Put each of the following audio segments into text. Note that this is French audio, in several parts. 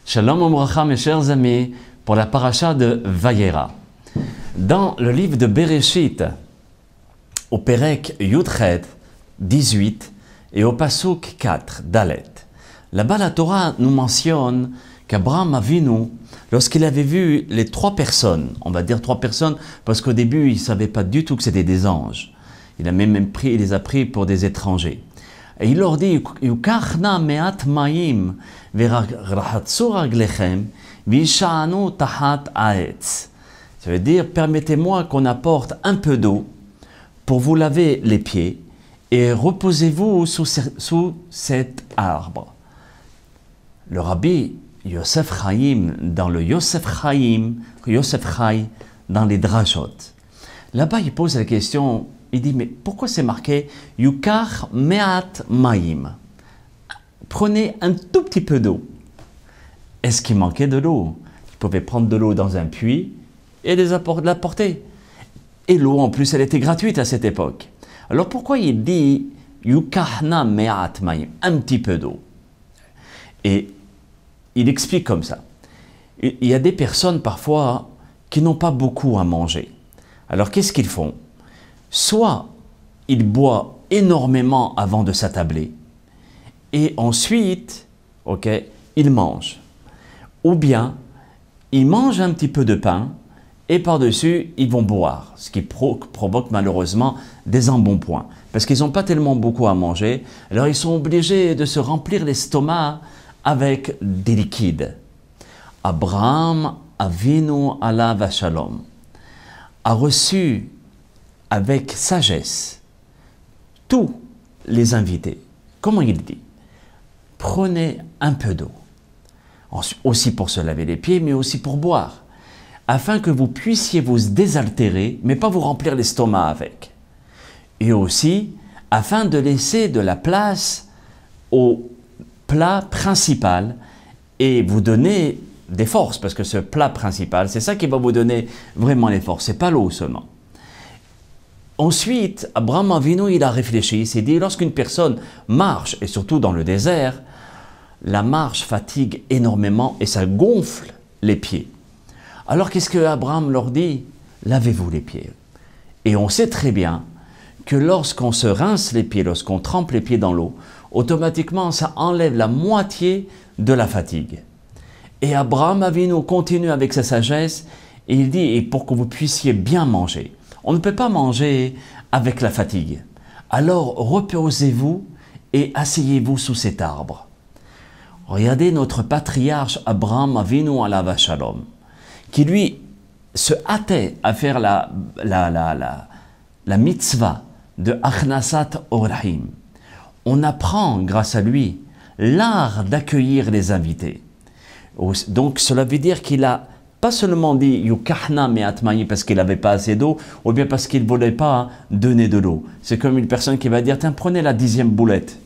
Shalom Obracha, mes chers amis, pour la paracha de Vayera. Dans le livre de Bereshit, au Perek Yudchet 18 et au Pasuk 4, Dalet, là-bas la Torah nous mentionne qu'Abraham Avinu, lorsqu'il avait vu les trois personnes, on va dire trois personnes parce qu'au début il ne savait pas du tout que c'était des anges, il les a pris pour des étrangers. Et il leur dit, Yukachna me'at mayim v'rahatsu raglechem v'isha'anu tahat ha'etz. Ça veut dire, permettez-moi qu'on apporte un peu d'eau pour vous laver les pieds et reposez-vous sous cet arbre. Le rabbi Yosef Chaim, dans le Yosef Chai, dans les Drashot, là-bas il pose la question. Il dit, mais pourquoi c'est marqué « Yukach me'at mayim » ? Prenez un tout petit peu d'eau. Est-ce qu'il manquait de l'eau? Il pouvait prendre de l'eau dans un puits et l'apporter. Et l'eau, en plus, elle était gratuite à cette époque. Alors pourquoi il dit « Yukachna me'at mayim » ? Un petit peu d'eau. Et il explique comme ça. Il y a des personnes, parfois, qui n'ont pas beaucoup à manger. Alors qu'est-ce qu'ils font ? Soit il boit énormément avant de s'attabler et ensuite, il mange. Ou bien, ils mangent un petit peu de pain et par-dessus, ils vont boire, ce qui provoque malheureusement des embonpoints. Parce qu'ils n'ont pas tellement beaucoup à manger, alors ils sont obligés de se remplir l'estomac avec des liquides. Abraham Avinu alav shalom a reçu avec sagesse tous les invités. Comment il dit? Prenez un peu d'eau, aussi pour se laver les pieds, mais aussi pour boire, afin que vous puissiez vous désaltérer, mais pas vous remplir l'estomac avec. Et aussi, afin de laisser de la place au plat principal et vous donner des forces, parce que ce plat principal, c'est ça qui va vous donner vraiment les forces, c'est pas l'eau seulement. Ensuite, Abraham Avinu, il a réfléchi, il s'est dit, lorsqu'une personne marche, et surtout dans le désert, la marche fatigue énormément et ça gonfle les pieds. Alors qu'est-ce que Abraham leur dit? Lavez-vous les pieds. Et on sait très bien que lorsqu'on se rince les pieds, lorsqu'on trempe les pieds dans l'eau, automatiquement ça enlève la moitié de la fatigue. Et Abraham Avinu continue avec sa sagesse et il dit, et pour que vous puissiez bien manger, on ne peut pas manger avec la fatigue. Alors reposez-vous et asseyez-vous sous cet arbre. Regardez notre patriarche Abraham Avinu alav shalom, qui lui se hâtait à faire la mitzvah de Achnasat Orahim. On apprend grâce à lui l'art d'accueillir les invités. Donc cela veut dire qu'il a pas seulement dit Yukachna me'at mayim parce qu'il n'avait pas assez d'eau, ou bien parce qu'il ne voulait pas donner de l'eau. C'est comme une personne qui va dire, tiens, prenez la 10e boulette.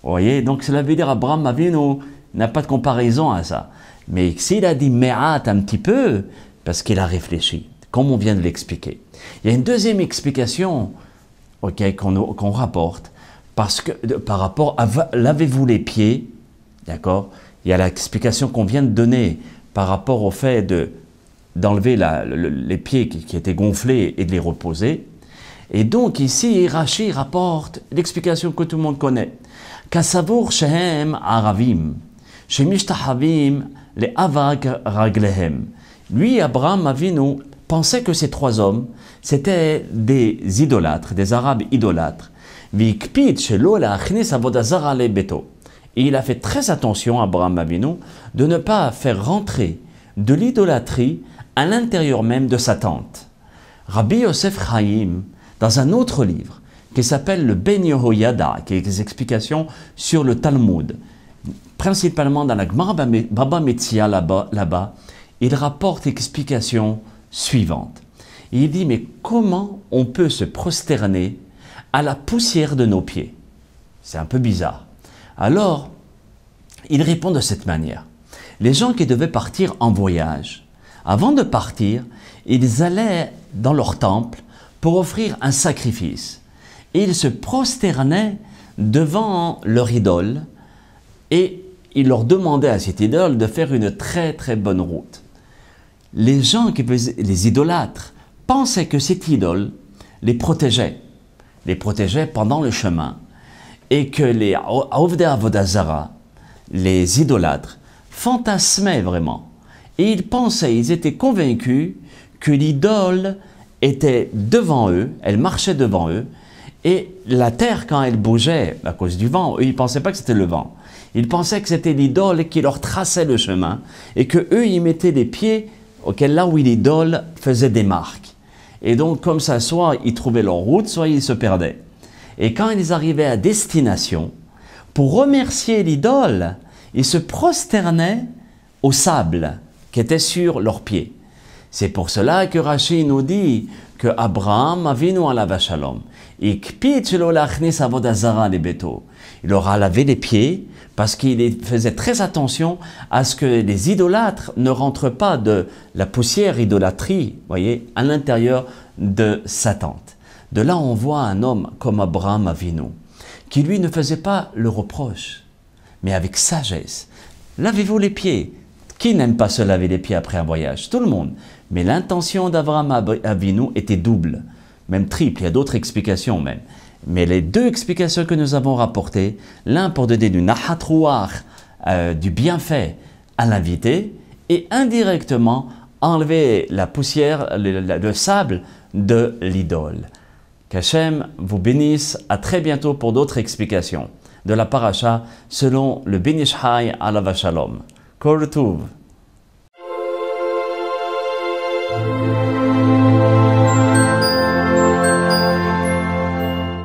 Vous voyez, donc cela veut dire Abraham Avinu n'a pas de comparaison à ça. Mais s'il a dit me'at un petit peu, parce qu'il a réfléchi, comme on vient de l'expliquer. Il y a une deuxième explication qu'on rapporte, parce que par rapport à lavez-vous les pieds, d'accord? Il y a l'explication qu'on vient de donner par rapport au fait d'enlever les pieds qui étaient gonflés et de les reposer. Et donc ici, Rashi rapporte l'explication que tout le monde connaît. Kasavour shehem aravim, shemishtahavim le avak raglehem. Lui, Abraham Avinu, pensait que ces trois hommes, c'était des idolâtres, des arabes idolâtres. Vikpid shelo leachnis avodazara le beto. Et il a fait très attention, Abraham Avinu, de ne pas faire rentrer de l'idolâtrie à l'intérieur même de sa tente. Rabbi Yosef Chaim, dans un autre livre qui s'appelle le Ben Yehoyada, qui est des explications sur le Talmud, principalement dans la Gemara Baba Metzia là-bas, il rapporte l'explication suivante. Il dit, mais comment on peut se prosterner à la poussière de nos pieds? C'est un peu bizarre. Alors, il répond de cette manière. Les gens qui devaient partir en voyage, avant de partir, ils allaient dans leur temple pour offrir un sacrifice. Et ils se prosternaient devant leur idole et il leur demandait à cette idole de faire une très très bonne route. Les gens qui faisaient, les idolâtres, pensaient que cette idole les protégeait pendant le chemin, et que les Ovdei Avodah Zara, les idolâtres, fantasmaient vraiment. Et ils pensaient, ils étaient convaincus que l'idole était devant eux, elle marchait devant eux, et la terre, quand elle bougeait à cause du vent, eux, ils ne pensaient pas que c'était le vent. Ils pensaient que c'était l'idole qui leur traçait le chemin, et que eux, ils mettaient les pieds là où l'idole faisait des marques. Et donc, comme ça, soit ils trouvaient leur route, soit ils se perdaient. Et quand ils arrivaient à destination, pour remercier l'idole, ils se prosternaient au sable qui était sur leurs pieds. C'est pour cela que Rashi nous dit que Abraham Avinu alav shalom, il leur a lavé les pieds parce qu'il faisait très attention à ce que les idolâtres ne rentrent pas de la poussière idolâtrie, voyez, à l'intérieur de sa tente. De là, on voit un homme comme Abraham Avinu, qui lui ne faisait pas le reproche, mais avec sagesse. Lavez-vous les pieds. Qui n'aime pas se laver les pieds après un voyage? Tout le monde. Mais l'intention d'Abraham Avinu était double, même triple, il y a d'autres explications même. Mais les deux explications que nous avons rapportées, l'un pour donner du nahat ruach, du bienfait à l'invité, et indirectement enlever la poussière, le sable de l'idole. Qu'Hachem vous bénisse, à très bientôt pour d'autres explications de la paracha selon le Ben Ish Chai alav shalom. Kol Tov.